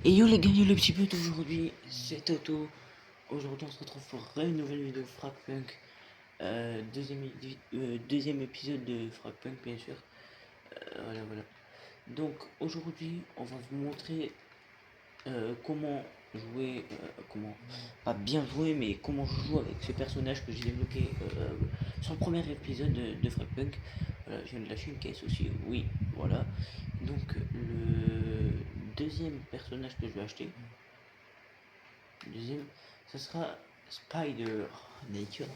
Et yo les gars, yo les petits potes, aujourd'hui c'est Toto. Aujourd'hui on se retrouve pour une nouvelle vidéo Fragpunk. Deuxième épisode de Fragpunk bien sûr. Voilà. Donc aujourd'hui on va vous montrer comment jouer, comment, pas bien jouer, mais comment je joue avec ce personnage que j'ai développé sur le premier épisode de Fragpunk. Voilà, je viens de lâcher une caisse aussi, oui, voilà. Donc le deuxième personnage que je vais acheter, deuxième, ça sera Spider. Nature,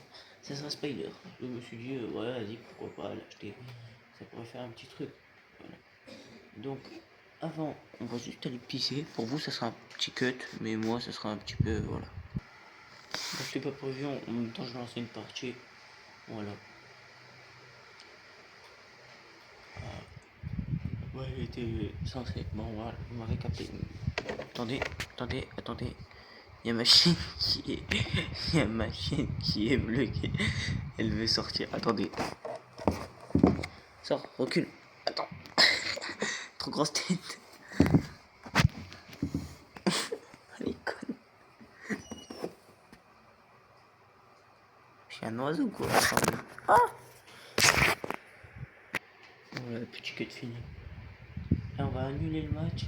ça sera Spider. Je me suis dit, voilà, vas-y, pourquoi pas l'acheter. Ça pourrait faire un petit truc. Voilà. Donc, avant, on va juste aller pisser. Pour vous, ça sera un petit cut, mais moi, ça sera un petit peu, voilà. Donc, je l'ai pas prévu, en même temps, je vais lancer une partie. Voilà. Ouais, il était censé. Bon, voilà, vous m'avez capté. Attendez. Il y a ma chienne qui est. Il y a ma chienne qui est bloquée. Elle veut sortir. Attendez. Sors, recule. Attends. Trop grosse tête. Elle est conne. Je suis un oiseau quoi. Ah. Voilà, petit cut fini. Là, on va annuler le match.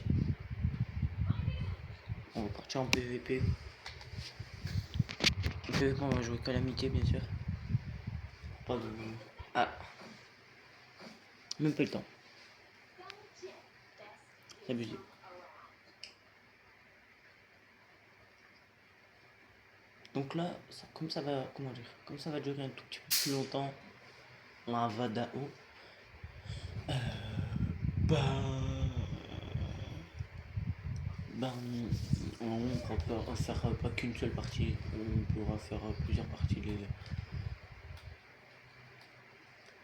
On va partir en PVP. En PVP, on va jouer Calamité, bien sûr. Pas de. Ah. Même pas le temps. C'est abusé. Donc là, comme ça va, comment dire, comme ça va durer un tout petit peu plus longtemps, la Vadao, bah, bah, on pourra faire pas qu'une seule partie, on pourra faire plusieurs parties les gars.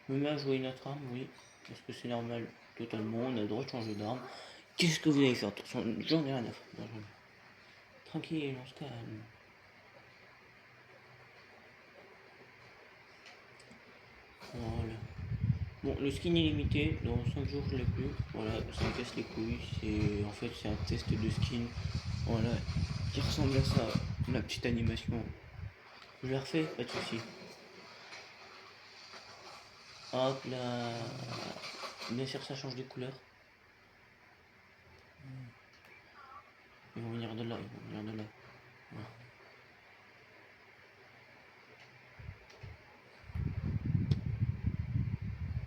Me met à jouer une autre arme, oui, parce que c'est normal, totalement, on a le droit de changer d'arme. Qu'est-ce que vous allez faire? J'en ai rien à faire. Tranquille, on se calme. Voilà. Bon, le skin est limité, dans 5 jours je l'ai plus. Voilà, ça me casse les couilles. C'est un test de skin. Voilà, qui ressemble à ça, la petite animation. Je l'ai refait, pas de soucis. Hop là. Bien sûr, ça change de couleur. Ils vont venir de là, Voilà.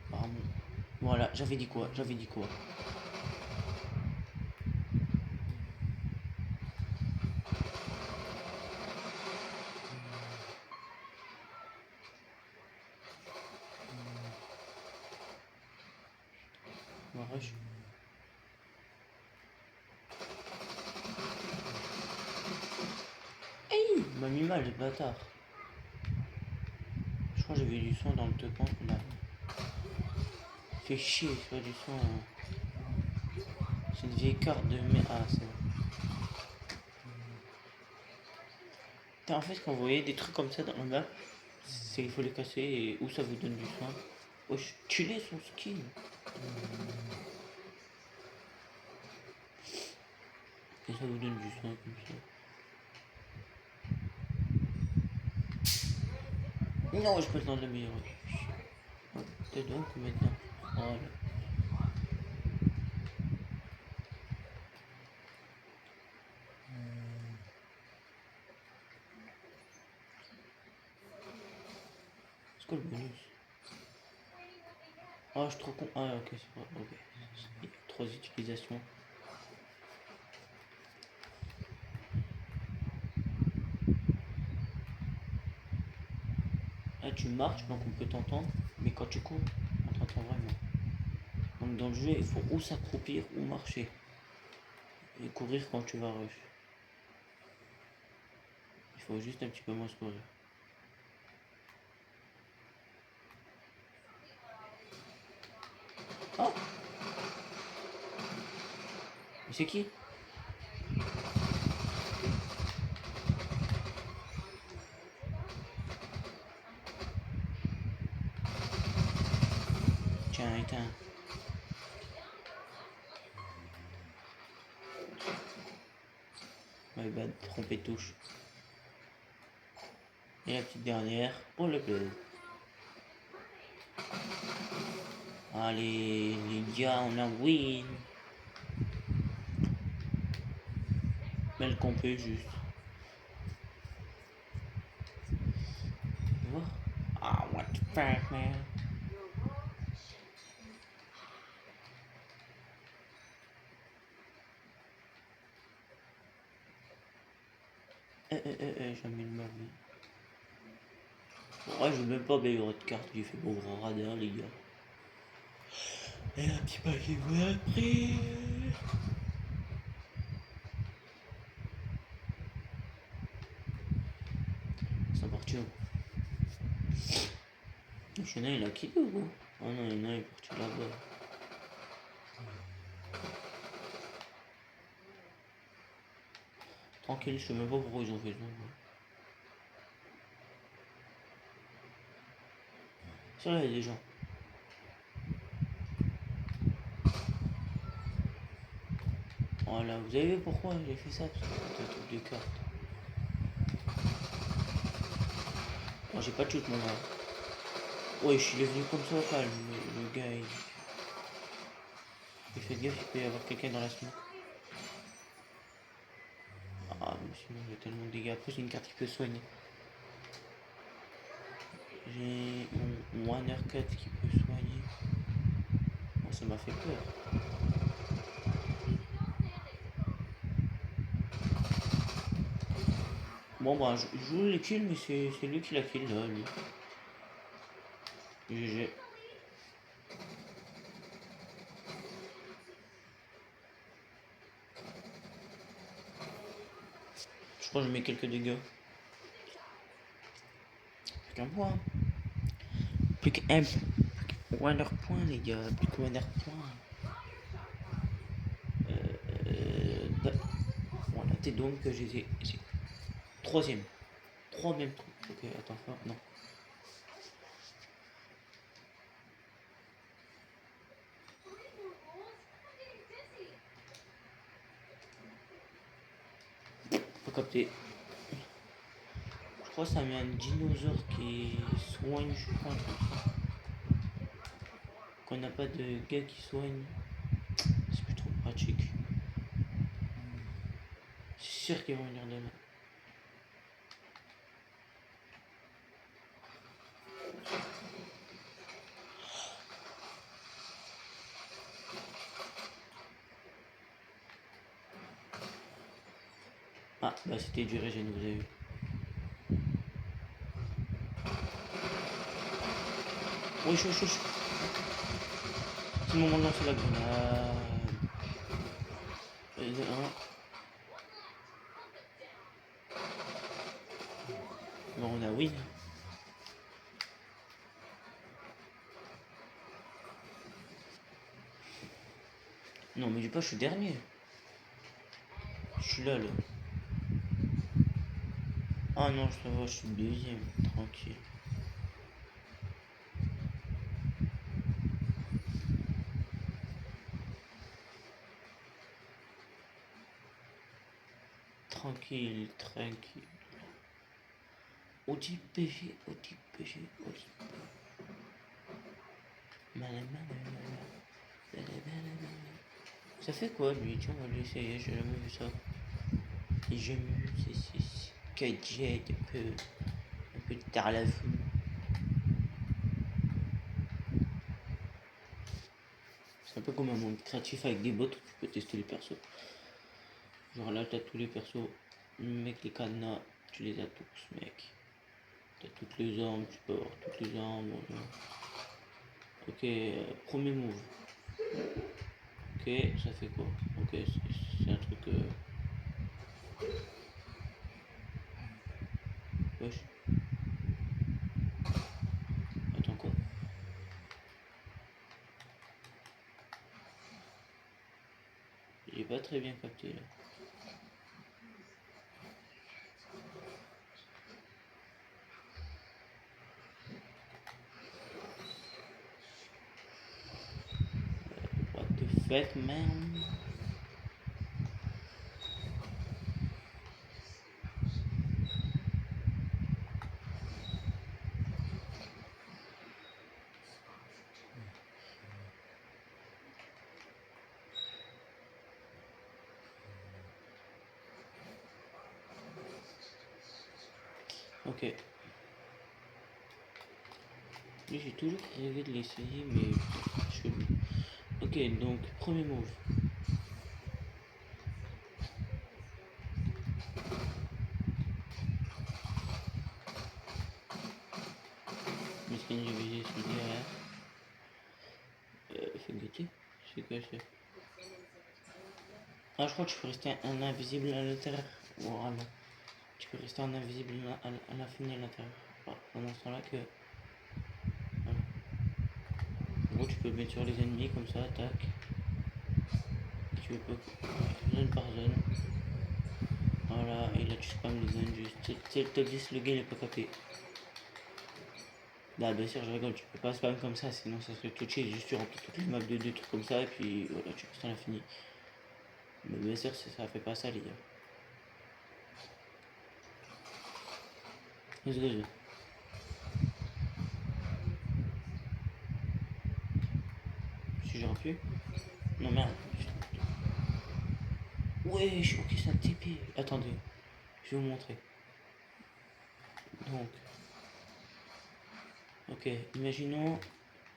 Apparemment. Voilà, j'avais dit quoi. On va rush. Hey, il m'a mis mal, le bâtard. Je crois que j'avais du son dans le top 1 qu'on a. Fait chier, soit du son. C'est une vieille carte de merde. Ah, c'est bon. En fait, quand vous voyez des trucs comme ça dans la map, il faut les casser et où ça vous donne du soin. Oh, tu l'es son skin. Et ça vous donne du soin comme ça. Non, je peux le temps de l'améliorer. T'es donc maintenant. Voilà. C'est quoi le bonus? Ah, je suis trop con. Ah, ok, c'est pas. Ok. Il y a 3 utilisations. Ah, tu marches, donc on peut t'entendre. Mais quand tu cours, on t'entend vraiment. Donc dans le jeu, il faut ou s'accroupir ou marcher. Et courir quand tu vas rush. Il faut juste un petit peu moins se courir. Oh! Mais c'est qui? Tiens, éteins. My bad, trompé touche. Et la petite dernière pour le plaisir. Allez, les gars, on a win. Mais le compé juste. Tu vois? Ah, what the fuck, man. J'ai mis le mal. Ouais, je veux même pas bailler votre carte, j'ai fait mon grand radar, les gars. Et un petit paquet vous après. C'est parti où? Il y en a, il a quitté ou quoi? Ah non, il y en a, il est parti là-bas. Tranquille, je sais même pas pourquoi ils ont fait ça. Ça là, il y a des gens. Voilà, vous avez vu pourquoi j'ai fait ça? Parce que c'est un truc de carte. Moi j'ai pas de shoot mon gars. Ouais, je suis devenu comme ça, calme. Le gars, il fait gaffe, il peut y avoir quelqu'un dans la smoke. Ah, mais sinon j'ai tellement de dégâts. Après, j'ai une carte qui peut soigner. J'ai mon One Cut qui peut soigner. Bon, ça m'a fait peur. Bon, bah, je joue les kills, mais c'est lui qui l'a kill là, lui. GG. Je crois que je mets quelques dégâts. Plus qu'un point. Plus qu'un Wonder point, les gars. Plus que Wonder point. Bah, voilà, t'es donc que j'ai troisième. Trois même trucs. Ok, attends, non. Faut capter. Je crois que ça met un dinosaure qui soigne, je crois, un truc comme ça. Quand on n'a pas de gars qui soigne, c'est plus trop pratique. C'est sûr qu'ils vont venir de là. Ah, bah c'était du régène, vous avez vu. Oui, je. C'est le moment de lancer la grenade. Et bon, on a win. Non, mais dis pas, je suis dernier. Je suis là. Ah non, ça va, je suis deuxième. Tranquille. Tranquille, tranquille. OTPG. Ça fait quoi lui? Tiens, on va l'essayer, j'ai jamais vu ça. Et j'aime mieux, c'est gadget, un peu tard la fou. C'est un peu comme un monde créatif avec des bots où tu peux tester les persos. Genre là, t'as tous les persos, mec, les cadenas, tu les as tous, mec. T'as toutes les armes, tu peux avoir toutes les armes. Ok, premier move. Ok, ça fait quoi? Ok, c'est un truc. Wesh. Attends quoi? J'ai pas très bien capté là. What the fuck, man? Ok. Lui, j'ai toujours rêvé de l'essayer, mais je... Ok, donc, premier move. Miskin, j'ai visé celui derrière. Fais goûter. C'est quoi ça? Ah, je crois que tu peux rester un invisible à l'intérieur. Voilà. Tu peux rester un invisible à l'infini à l'intérieur. Voilà. Pendant ce temps-là que... Voilà. En gros, tu peux le mettre sur les ennemis comme ça, tac. Tu peux zone par zone. Voilà, et là tu spams les zones juste. C'est le top 10, le gars il est pas capé. Là, bien sûr, je rigole, tu peux pas spam comme ça, sinon ça serait touché. Juste tu remplis toutes les maps de deux trucs comme ça, et puis voilà, tu restes à l'infini. Mais bien sûr, ça fait pas ça, les gars. Let's go, si j'aurais pu. Non, merde. Wesh, ok, c'est un TP. Attendez, je vais vous montrer. Donc, ok, imaginons,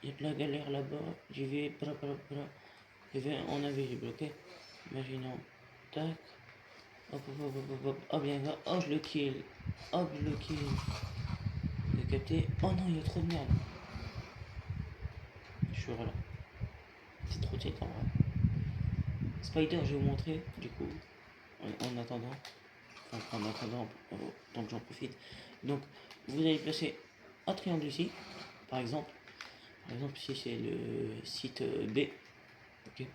il y a de la galère là-bas, j'y vais, j'y vais en invisible, ok. Imaginons, tac, hop, hop, hop, hop, hop, hop, bien, oh, je le kill, hop, je le kill. Vous avez capté? Oh non, il y a trop de merde. Je suis là. C'est trop check en vrai. Spider, je vais vous montrer, du coup, en attendant, enfin, en attendant, tant que j'en profite. Donc, vous allez placer un triangle ici, par exemple. Par exemple, ici c'est le site B, ok.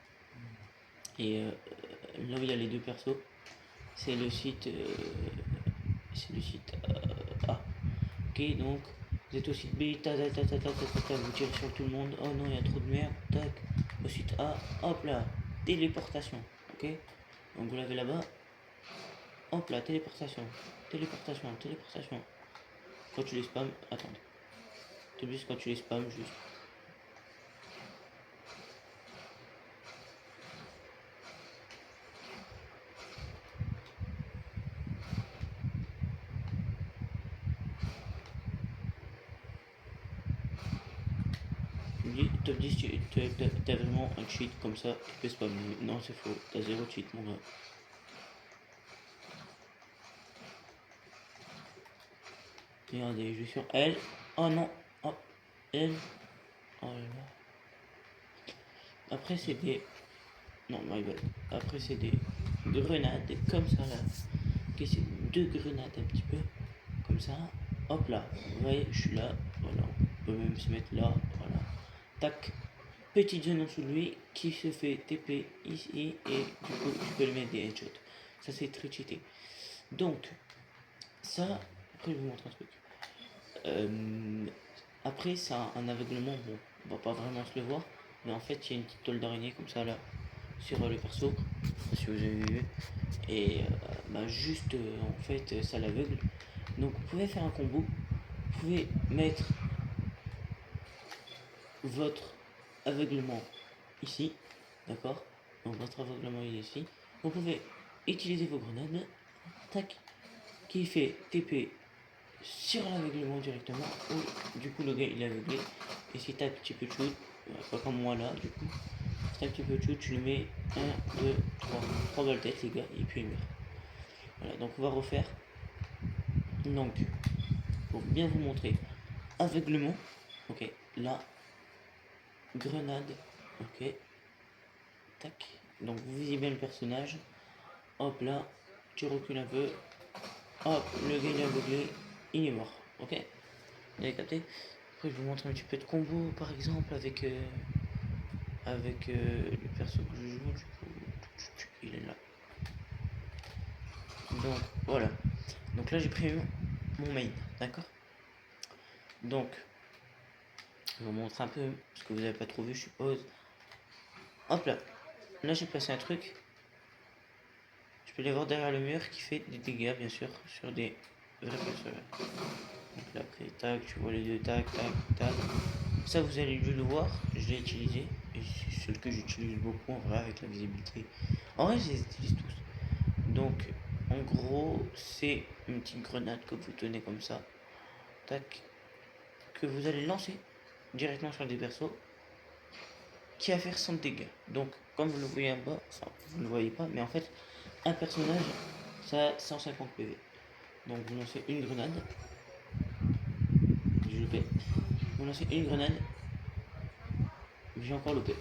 Et là où il y a les deux persos, c'est le site, A. Ok, donc vous êtes au site B, vous tirez sur tout le monde. Oh non, il y a trop de merde. Tac, au site A, hop là, téléportation. Ok, donc vous l'avez là-bas. Hop là, téléportation, téléportation, téléportation. Quand tu les spams, attends. T'oublies quand tu les spams, juste. Top 10, t'as vraiment un cheat comme ça, tu peux spammer. Non, c'est faux, t'as zéro cheat, mon gars. Regardez, je vais sur L. Oh non, hop, L. Oh là là. Après, c'est des. Non, my bad. Après, c'est des grenades comme ça là. Ok, c'est deux grenades un petit peu. Comme ça. Hop là. Vous voyez, je suis là. Voilà. On peut même se mettre là. Voilà. Tac. Petite zone en dessous de lui qui se fait TP ici. Et du coup, tu peux lui mettre des headshots. Ça, c'est très cheaté. Donc, ça. Après, je vous montre un truc. Après, c'est un aveuglement. Bon, on va pas vraiment se le voir. Mais en fait, il y a une petite toile d'araignée comme ça là. Sur le perso. Si vous avez vu. Et bah, juste, en fait, ça l'aveugle. Donc, vous pouvez faire un combo. Vous pouvez mettre votre aveuglement ici, d'accord. Donc votre aveuglement il est ici. Vous pouvez utiliser vos grenades, tac, qui fait TP sur l'aveuglement directement, ou du coup le gars il est aveuglé, et si t'as un petit peu de shoot, pas comme moi là du coup, si t'as un petit peu de shoot, tu lui mets 1, 2, 3 balles tête les gars, et puis il meurt. Voilà, donc on va refaire. Donc, pour bien vous montrer, aveuglement, ok, là, grenade, ok, tac. Donc vous visez bien le personnage. Hop là, tu recules un peu. Hop, le gars il est aveuglé, il est mort. Ok. Vous avez capté? Après je vous montre un petit peu de combo par exemple avec le perso que je joue. Du coup, il est là. Donc voilà. Donc là j'ai pris mon main, d'accord. Donc je vous montre un peu ce que vous n'avez pas trop vu je suppose. Hop là. Là j'ai placé un truc. Je peux les voir derrière le mur qui fait des dégâts bien sûr sur des vrais personnages. Donc là après tac, tu vois les deux tac tac tac. Ça vous allez dû le voir, je l'ai utilisé. Et c'est celui que j'utilise beaucoup en vrai avec la visibilité. En vrai je les utilise tous. Donc En gros, c'est une petite grenade que vous tenez comme ça. Tac. Que vous allez lancer directement sur des persos qui va faire 100 dégâts. Donc, comme vous le voyez en bas, enfin, vous ne le voyez pas, mais en fait, un personnage, ça a 150 PV. Donc, vous lancez une grenade. J'ai loupé. Vous lancez une grenade. J'ai encore loupé.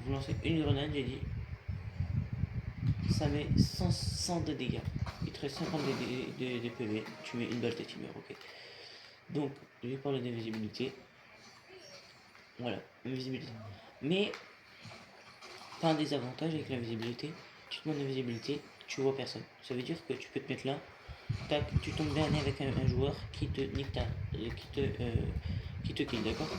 Vous lancez une grenade, j'ai dit. Ça met 100 de dégâts. Il te reste 50 de PV. Tu mets une balle, tu meurs, ok. Donc, je vais parler d'invisibilité. Voilà, invisibilité. Mais, pas un désavantage avec l'invisibilité. Tu te mets en invisibilité, tu vois personne. Ça veut dire que tu peux te mettre là, tac, tu tombes dernier avec un joueur qui te nique qui te kill, d'accord.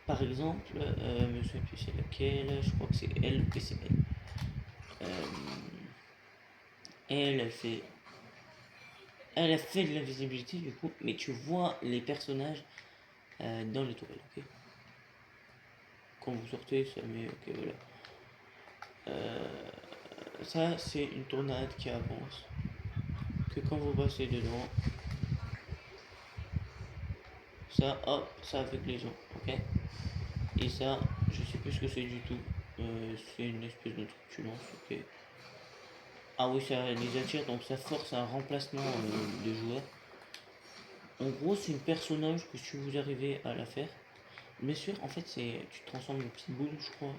Par exemple, je ne sais plus c'est laquelle, je crois que c'est elle ou que c'est elle. Elle fait elle a fait de l'invisibilité du coup, mais tu vois les personnages dans les tourelles, ok. Quand vous sortez, ça met, ok, voilà. Ça, c'est une tornade qui avance. Que quand vous passez dedans, ça, hop, ça avec les gens, ok. Et ça, je sais plus ce que c'est du tout. C'est une espèce de truc que tu lances, ok. Ah oui, ça les attire, donc ça force un remplacement de joueurs. En gros, c'est une personnage que si vous arrivez à la faire, bien sûr, en fait, tu te transformes en petite boule, je crois.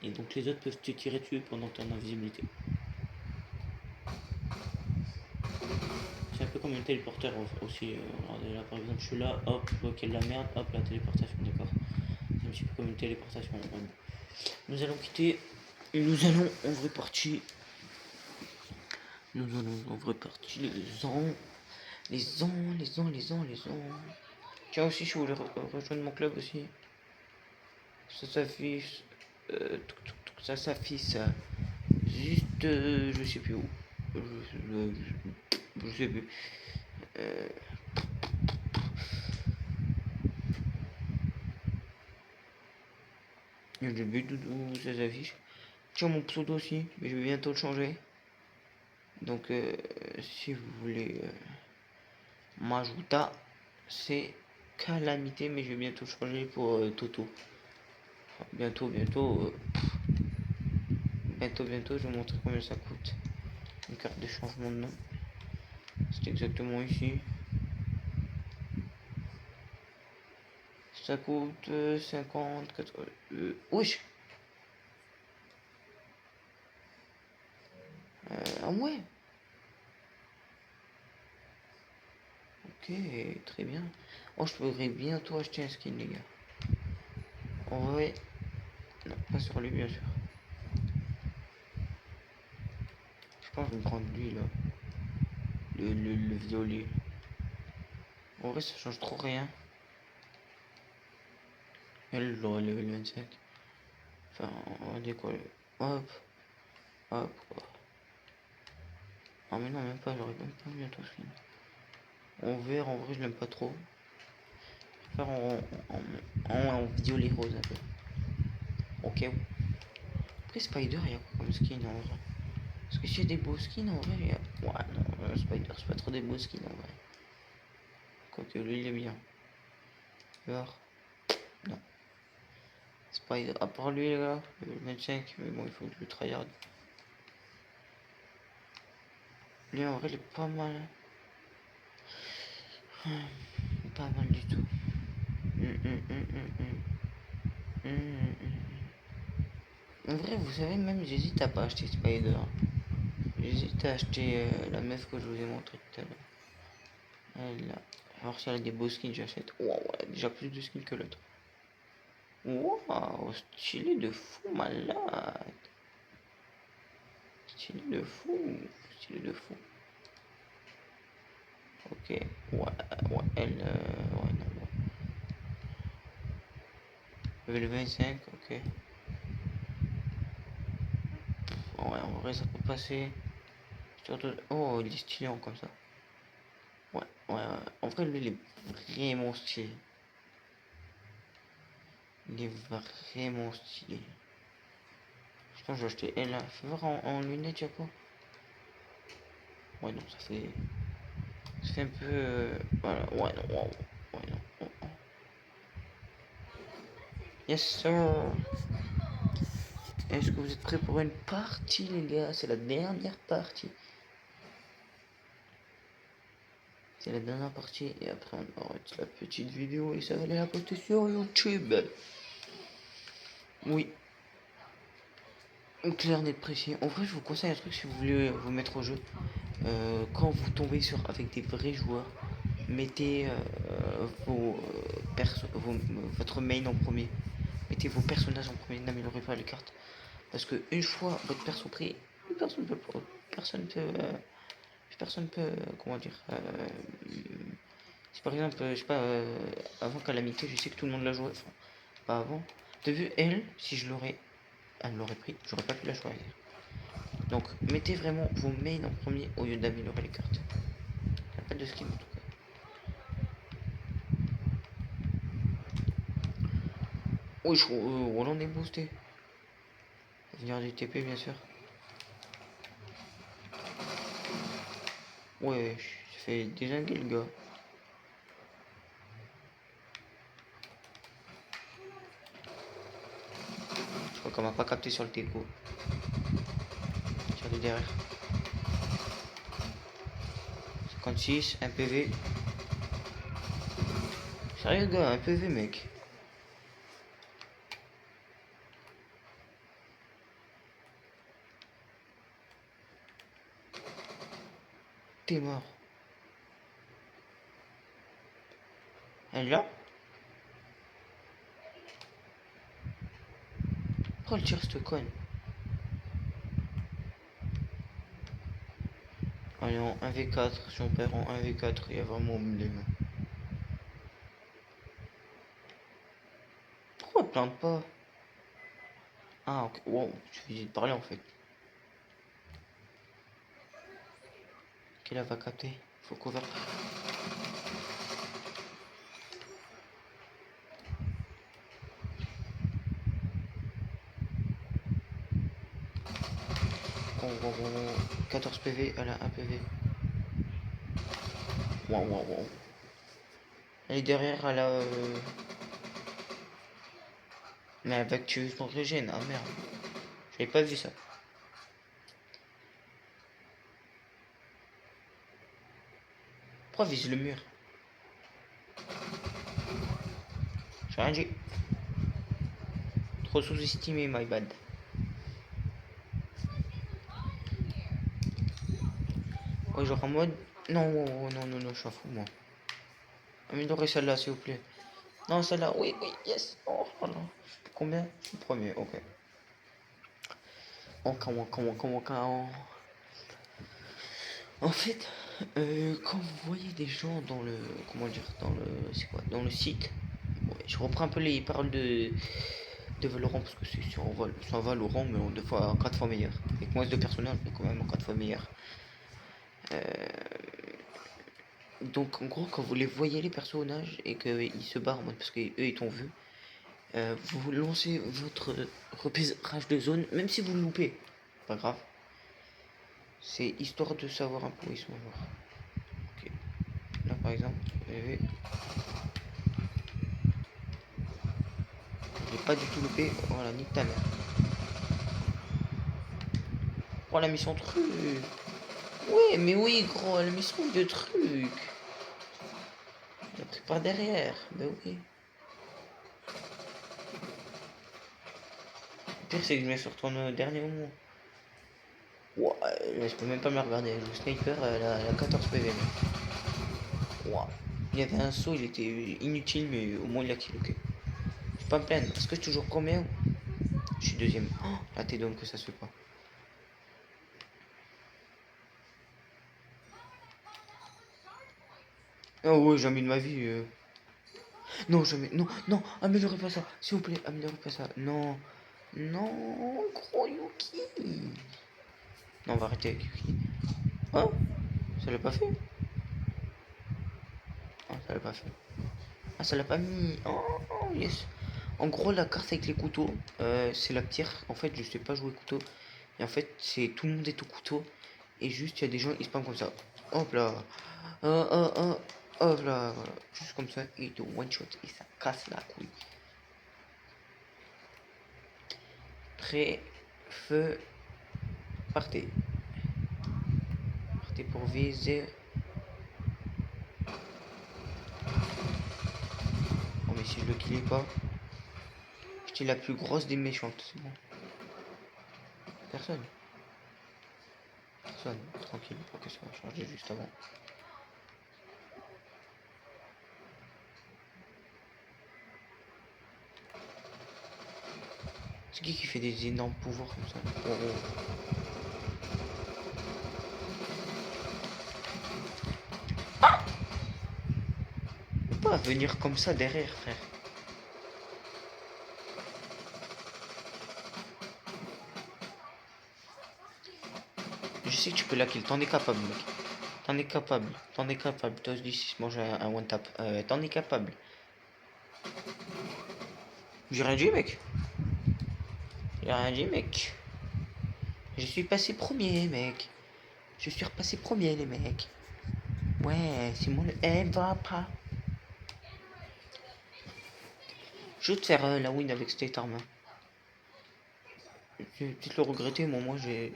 Et donc les autres peuvent te tirer dessus pendant que tu es en invisibilité. C'est un peu comme un téléporteur aussi. Regardez là, par exemple, je suis là, hop, je vois qu'il y a de la merde, hop, la téléportation, d'accord. C'est un petit peu comme une téléportation. Nous allons quitter. Nous allons en vraie partie. Nous allons en vraie partie les ans. Les ans. Tiens aussi, je voulais rejoindre mon club aussi. Ça s'affiche. Ça s'affiche. Juste. Je sais plus où. Je sais plus. Euh, le but où ça s'affiche. Tiens, mon pseudo aussi, mais je vais bientôt le changer. Donc, si vous voulez m'ajouter, c'est Calamité, mais je vais bientôt changer pour Toto. Bientôt, je vais vous montrer combien ça coûte. Une carte de changement de nom. C'est exactement ici. Ça coûte 50, 80. Wesh! Ah ouais! Ok, très bien. Oh, je pourrais bientôt acheter un skin, les gars. En vrai, non, pas sur lui, bien sûr. Je pense que je vais me prendre lui, là. Le violet. En vrai, ça change trop rien. Elle, l'aura level 25. Enfin, on va dire quoi. Hop, hop, quoi. Ah, mais non, même pas, j'aurais même pas bientôt skin. En vert, en vrai, je l'aime pas trop. Je préfère en violet rose un peu. Ok. Après, Spider, il y a quoi comme skin en vrai? Parce que s'il y a des beaux skins en vrai, ouais, non, Spider, c'est pas trop des beaux skins en vrai. Quoique lui, il est bien. Alors, non. Spider, à part lui, là, le 25, mais bon, il faut que je le tryhard. Lui, en vrai, il est pas mal. Pas mal du tout. En vrai, vous savez, même j'hésite à pas acheter Spider. J'hésite à acheter la meuf que je vous ai montré tout à l'heure. Elle là. Alors si elle a des beaux skins, j'achète. Waouh, elle a déjà plus de skins que l'autre. Waouh, stylé de fou, malade. Stylé de fou. Stylé de fou. Ok, ouais, elle, ouais, non, ouais. Level 25, ok. Ouais, en vrai, ça peut passer. Oh, il est stylé comme ça. Ouais. En vrai, lui, il est vraiment stylé. Il est vraiment stylé. Je pense que je vais acheter elle là. Fais voir en lunettes, y'a quoi? Ouais, non, ça fait. Ça fait un peu. Voilà, ouais, non, wow. Ouais, non. Oh, oh. Yes, sir. Est-ce que vous êtes prêts pour une partie, les gars? C'est la dernière partie. C'est la dernière partie. Et après, on arrête la petite vidéo et ça va aller la poster sur YouTube. Oui. Clair, net, précis. En vrai, je vous conseille un truc si vous voulez vous mettre au jeu. Quand vous tombez sur avec des vrais joueurs, mettez votre main en premier. Mettez vos personnages en premier, n'améliorez pas les cartes. Parce que une fois votre perso pris, personne peut, personne peut, personne peut, comment dire, si par exemple, je sais pas, avant Calamité, je sais que tout le monde l'a joué, enfin, pas avant. T'as vu, elle, si je l'aurais, elle l'aurait pris, j'aurais pas pu la choisir. Donc, mettez vraiment vos mains en premier au lieu d'améliorer les cartes. Il n'y a pas de skin en tout cas. Oui, Roland est boosté. Venir du TP, bien sûr. Ouais, j'ai fait désinguer le gars. Je crois qu'on m'a pas capté sur le déco. Sur le derrière. 56, un PV. Sérieux gars, un PV mec. T'es mort. Elle est là? Pourquoi elle tire cette conne? Allez, en 1v4, si on perd en 1v4, il y a vraiment les mains. Pourquoi elle plante pas? Ah, ok, wow, tu viens de parler en fait. Qu'elle va capter? Faut cover. Oh, wow, wow, wow. 14 PV, elle a 1 PV. Wow, wow, wow. Elle est derrière, elle a. Mais avec tueuse pour régène, ah merde. J'avais pas vu ça. Pourquoi vise le mur? J'ai rien dit. Trop sous-estimé, my bad. Ouais, genre en mode. Non, oh, oh, non, non, non, je suis fou, moi. Améliorez celle-là, s'il vous plaît. Non, celle-là, oui, oui, yes. Oh, oh là. Combien? Je suis premier, ok. Oh, comment. En fait, quand vous voyez des gens dans le. Comment dire? Dans le. C'est quoi? Dans le site. Ouais, je reprends un peu les paroles de Valorant parce que c'est un Valorant, mais deux fois, 4 fois meilleur. Avec moins de personnages, mais quand même 4 fois meilleur. Donc en gros, quand vous les voyez les personnages et qu'ils se barrent en mode parce qu'eux ils t'ont vu, vous lancez votre repérage de zone, même si vous le loupez, pas grave. C'est histoire de savoir un peu où ils sont morts. Ok. Là par exemple, j'ai pas du tout loupé. Voilà, nique ta mère. Oh, elle a mis son truc. Ouais, mais oui, gros, elle a mis son de truc. Elle a pris par derrière. Bah oui. Le pire, c'est que je me suis retourné au dernier moment. Ouais, je peux même pas me regarder. Elle joue sniper, elle a 14 PV. Wow. Il y avait un saut, il était inutile, mais au moins il a kill, ok. Je suis pas me plaindre. Est-ce que je suis toujours premier? Je suis deuxième. Oh, la t'es donc que ça se fait pas. Oh ouais, jamais de ma vie. Non, jamais. Non, non, améliorez pas ça. S'il vous plaît, améliorez pas ça. Non. Non, gros Yuki. Non, on va arrêter avec Yuki. Oh, ça l'a pas fait. Ah, ça l'a pas fait. Ah, ça l'a pas mis. Oh, oh, yes. En gros, la carte avec les couteaux, c'est la pire. En fait, je sais pas jouer couteau. Et en fait, c'est tout le monde est au couteau. Et juste, il y a des gens, ils spawnent comme ça. Hop là. Hop là. Voilà. Juste comme ça. Et de one shot. Et ça casse la couille. Prêt. Feu. Partez. Partez pour viser. Oh, mais si je le killais pas. J'étais la plus grosse des méchantes. C'est bon. Personne. Personne. Tranquille. Ok, ça va changer juste avant. C'est qui fait des énormes pouvoirs comme ça? Oh, oh. On peut pas venir comme ça derrière, frère. Je sais que tu peux la kill. T'en es capable, mec. T'en es capable. T'en es capable. Toi, je dis si je mange un one tap. T'en es capable. J'ai rien dit, mec. J'ai rien dit, mec. Je suis passé premier, mec. Je suis repassé premier, les mecs. Ouais, c'est mon M va pas. Je vais te faire la win avec cette arme. Je vais peut-être le regretter, moi j'ai.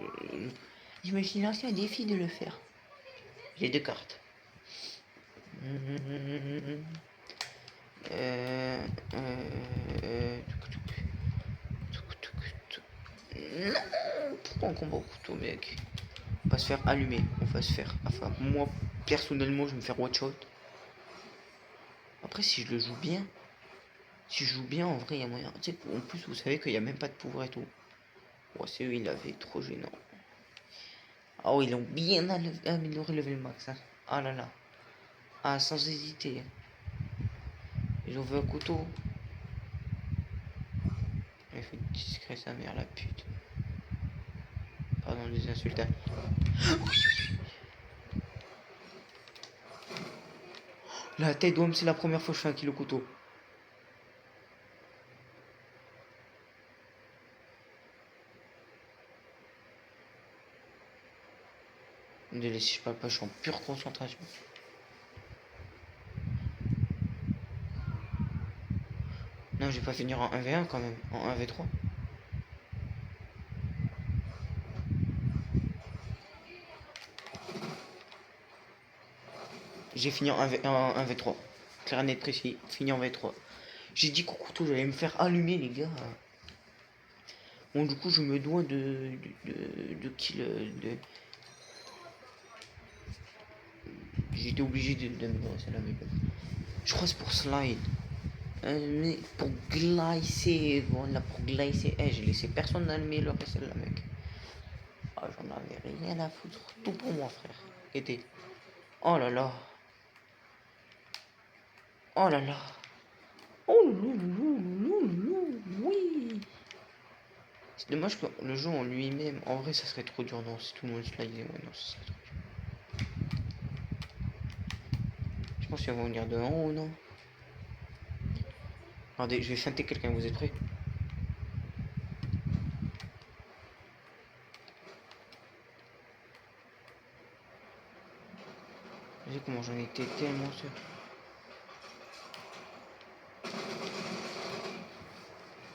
Je me suis lancé un défi de le faire. J'ai 2 cartes. Non, pourquoi on combat au couteau, mec? On va se faire allumer. On va se faire. Enfin, moi, personnellement, je vais me faire watch out. Après, si je le joue bien. Si je joue bien, en vrai, il y a moyen. Tu sais, en plus, vous savez qu'il n'y a même pas de pouvoir et tout. Ouais, c'est eux, il avait trop gênant. Ah oui, ils ont bien amélioré le level max. Hein. Ah là là. Ah, sans hésiter. Ils ont vu un couteau. Il fait discret sa mère, la pute. Pardon, des insultes. Hein. La tête d'homme, c'est la première fois que je fais un kill au couteau. Désolé si je parle pas, je suis en pure concentration. Non, je vais pas finir en 1v1 quand même, en 1v3. J'ai fini en 1v3. Clair, net, précis, fini en v3. J'ai dit qu'au couteau, j'allais me faire allumer, les gars. Bon, du coup, je me dois de kill. J'étais obligé d'améliorer celle-là, mais bon. Je crois que c'est pour slide. Mais pour glisser, voilà, pour glisser. Eh, j'ai laissé personne améliorer celle-là, mec. Ah, j'en avais rien à foutre. Tout pour moi, frère. Était. Oh là là. Oh là là. Oh oui. C'est dommage que le jeu en lui-même, en vrai, ça serait trop dur. Non, si tout le monde slidait, ouais, non, ça serait trop dur. Je pense qu'ils vont venir de en haut, non? Regardez, je vais feinter quelqu'un, vous êtes prêts? Vous savez comment j'en étais tellement sûr.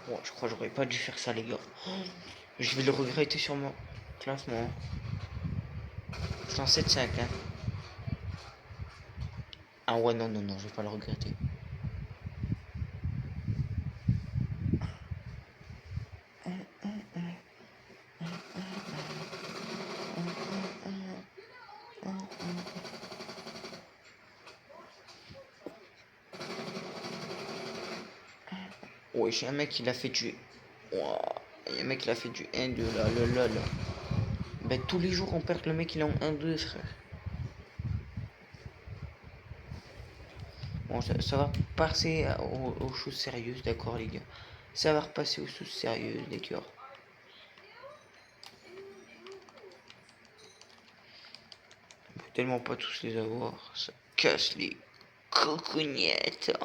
Bon, je crois que j'aurais pas dû faire ça, les gars. Je vais le regretter sur mon classement. Je suis en 7-5, hein. Ah ouais, non, non, non, je vais pas le regretter. Ouais, j'ai un mec qui l'a fait tuer. Wow. Il y a un mec qui l'a fait du 1-2 là, là. Ben, tous les jours on perd le mec il est en 1-2, frère. Bon, ça va passer aux choses sérieuses, d'accord, les gars. Ça va repasser aux choses sérieuses, les gars. On peut tellement pas tous les avoir. Ça casse les cocognettes.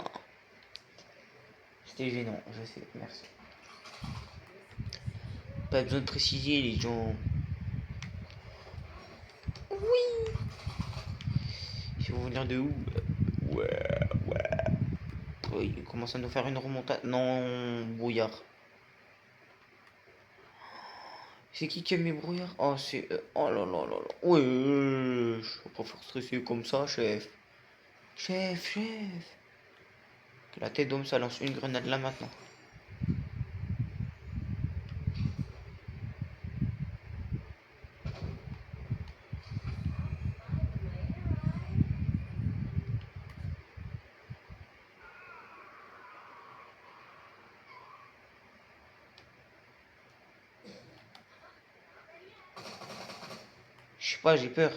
C'était gênant, je sais, merci. Pas besoin de préciser, les gens. Oui. Ils vont venir de où? Ouais, ouais. Oui, ils commencent à nous faire une remontade. Non, brouillard. C'est qui a mis brouillard? Oh, c'est... oh là là là là. Ouais, je peux pas faire stresser comme ça, chef. Chef. Que la tête d'homme, ça lance une grenade là maintenant. Je sais pas, j'ai peur.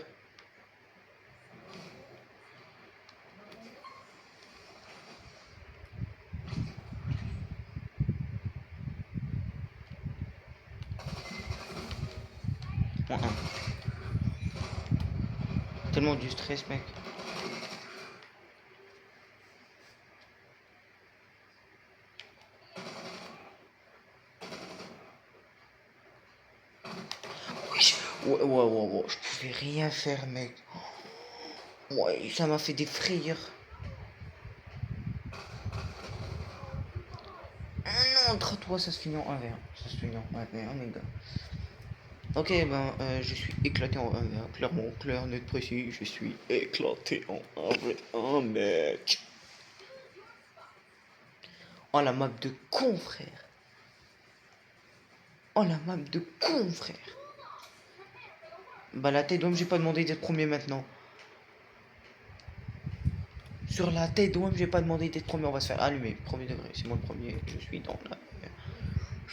Point 1. Tellement du stress, mec. Ouais, je pouvais rien faire, mec. Ouais, ça m'a fait des frayeurs. Ah non, toi, ça se finit en 1v1. Ça se finit en 1v1, les gars. Ok, ben, je suis éclaté en 1v1. Clairement, clair, net, précis. Je suis éclaté en 1v1, mec. Oh, la map de con, frère. Oh, la map de con, frère. Bah, la tête d'homme, j'ai pas demandé d'être premier maintenant. Sur la tête d'homme, j'ai pas demandé d'être premier. On va se faire allumer. Premier degré, c'est moi le premier. Je suis dans la...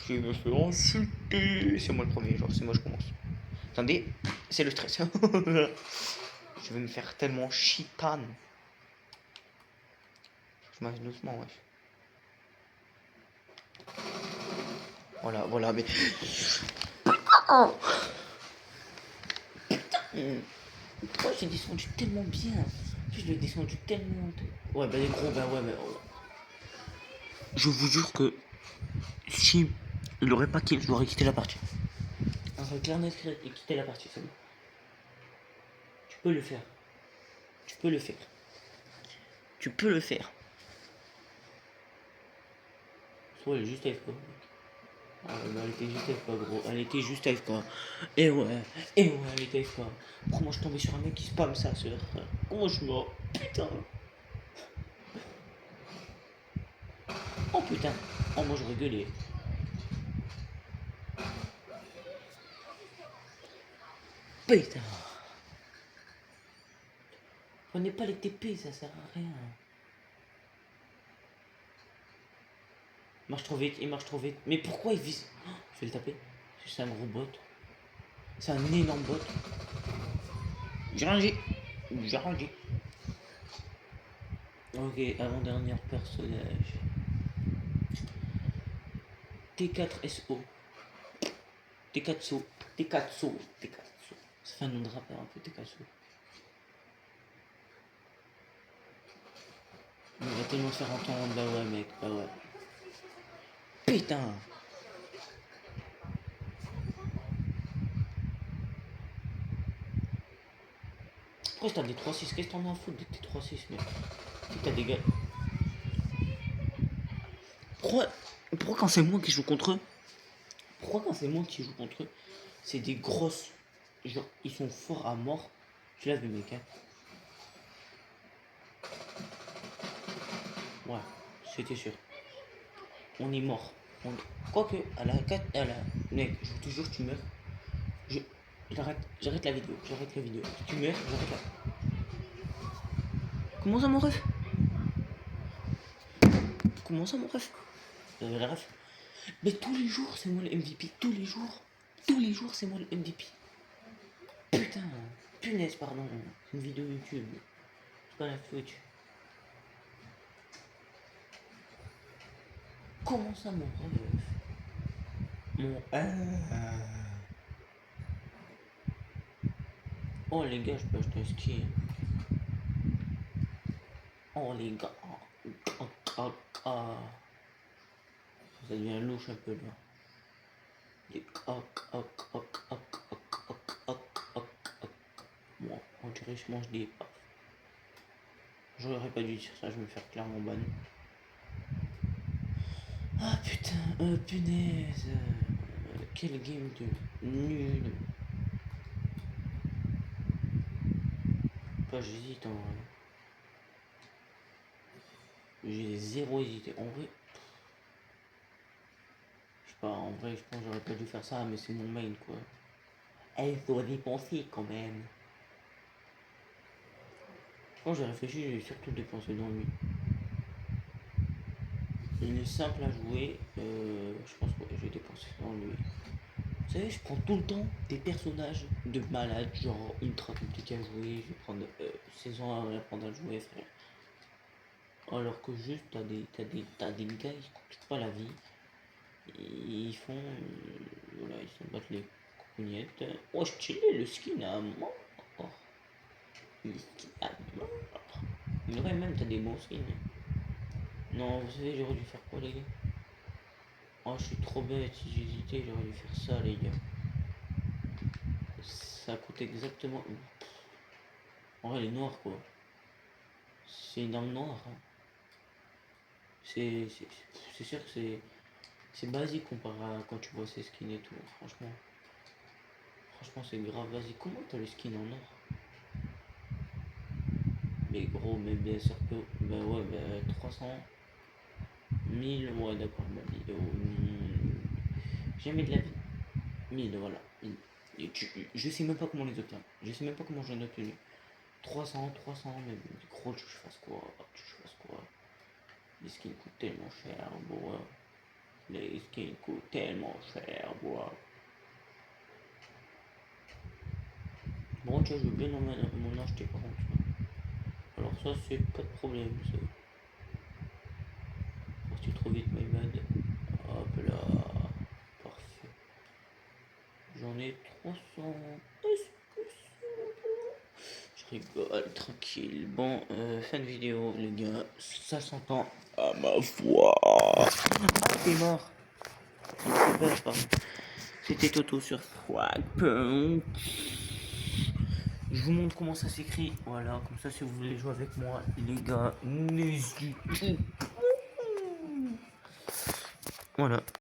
Je me fais insulter. C'est moi le premier, genre, c'est moi je commence. Attendez, c'est le stress. Je vais me faire tellement chitane. Je marche doucement, wesh. Voilà, mais... Oh pourquoi j'ai descendu tellement bien? Je l'ai descendu tellement... Ouais, bah les gros, bah ouais, mais... Je vous jure que... Si il aurait pas kill, je l'aurais quitté la partie. Un clair net et quitter la partie, c'est bon. Tu peux le faire. Tu peux le faire. Tu peux le faire. Soit elle est juste AFK. Ah ouais, bah elle était juste AFK, gros. Elle était juste AFK. Et ouais, elle était AFK. Comment je tombais sur un mec qui spam sa sœur? Comment je meurs? Putain. Oh putain. Oh, moi je rigolais. Putain. Prenez pas les TP, ça sert à rien. Il marche trop vite, il marche trop vite. Mais pourquoi il vise? Oh, je vais le taper. C'est un gros bot. C'est un énorme bot. J'ai rien dit. J'ai rien dit. Ok, avant-dernier personnage. T4SO. T4SO. T4SO. T4SO. Ça fait un nom de rappeur un peu, T4SO. On va tellement se faire entendre, bah ouais mec, bah ouais. Putain. Pourquoi t'as des 3-6? Qu'est-ce que t'en as à foutre des T3-6 mec? Si t'as des gars. Pourquoi quand c'est moi qui joue contre eux? Pourquoi quand c'est moi qui joue contre eux? C'est des grosses. Genre, ils sont forts à mort. Tu l'as vu mec, hein? Ouais, c'était sûr. On est mort. Quoique, à la 4, à la... Mec, je vous jure, tu meurs. Je... J'arrête la vidéo. J'arrête la vidéo. Tu meurs, j'arrête la... Comment ça mon ref? Comment ça mon ref? La ref. Mais tous les jours, c'est moi le MVP. Tous les jours. Tous les jours, c'est moi le MVP. Putain. Punaise, pardon. C'est une vidéo YouTube. C'est pas la Twitch. Comment ça mon ref? Mon... Oh les gars, je peux acheter un ski. Oh les gars. Ça devient louche un peu là. vrai, je mange des paf. J'aurais pas dû dire ça, je vais me faire clairement ban. Ah putain, punaise. Quel game de nul. Pas, j'hésite en vrai. J'ai zéro hésité. En vrai, je sais pas, en vrai, je pense que j'aurais pas dû faire ça, mais c'est mon main quoi. Elle doit dépenser quand même. Quand j'ai réfléchi, j'ai surtout dépensé dans lui. Il est simple à jouer, je pense que j'ai dépensé dans lui. Vous savez, je prends tout le temps des personnages de malades, genre ultra compliqués à jouer. Je vais prendre 16 ans à apprendre à jouer, frère. Alors que juste, t'as des gars, ils se compliquent pas la vie. Ils font. Voilà, ils s'en battent les coucougnettes. Oh, stylé, le skin à mort. Le skin à mort. Mais ouais, même, t'as des bons skins. Non, vous savez, j'aurais dû faire quoi, les gars? Oh, je suis trop bête. Si j'hésitais, j'aurais dû faire ça, les gars. Ça coûte exactement. En vrai, elle est noire, quoi. C'est une arme noire. Hein. C'est sûr que c'est basique comparé à quand tu vois ces skins et tout. Franchement, c'est grave basique. Comment t'as le skin en or? Mais gros, mais bien sûr que. Bah ouais, bah 300. 1000, ouais, d'accord, bah 1000 euros. Jamais de la vie. 1000, voilà. 1000. Je sais même pas comment les obtenir. Je sais même pas comment j'en ai obtenu. 300, mais gros, tu fasses quoi? Tu fasses quoi? Les skins coûtent tellement cher, bro. Les skins coûtent tellement cher, bro. Bon, tu vois, je veux bien m'en acheter par contre. Alors ça, c'est pas de problème, ça. Parti trop vite, my bad. Hop là. Parfait. J'en ai 300. Je rigole, tranquille. Bon, fin de vidéo, les gars. Ça s'entend à ma foi. Ah, t'es mort. C'était Toto sur Fragpunk. Je vous montre comment ça s'écrit. Voilà, comme ça, si vous voulez jouer avec moi, les gars, n'hésitez pas. Voilà.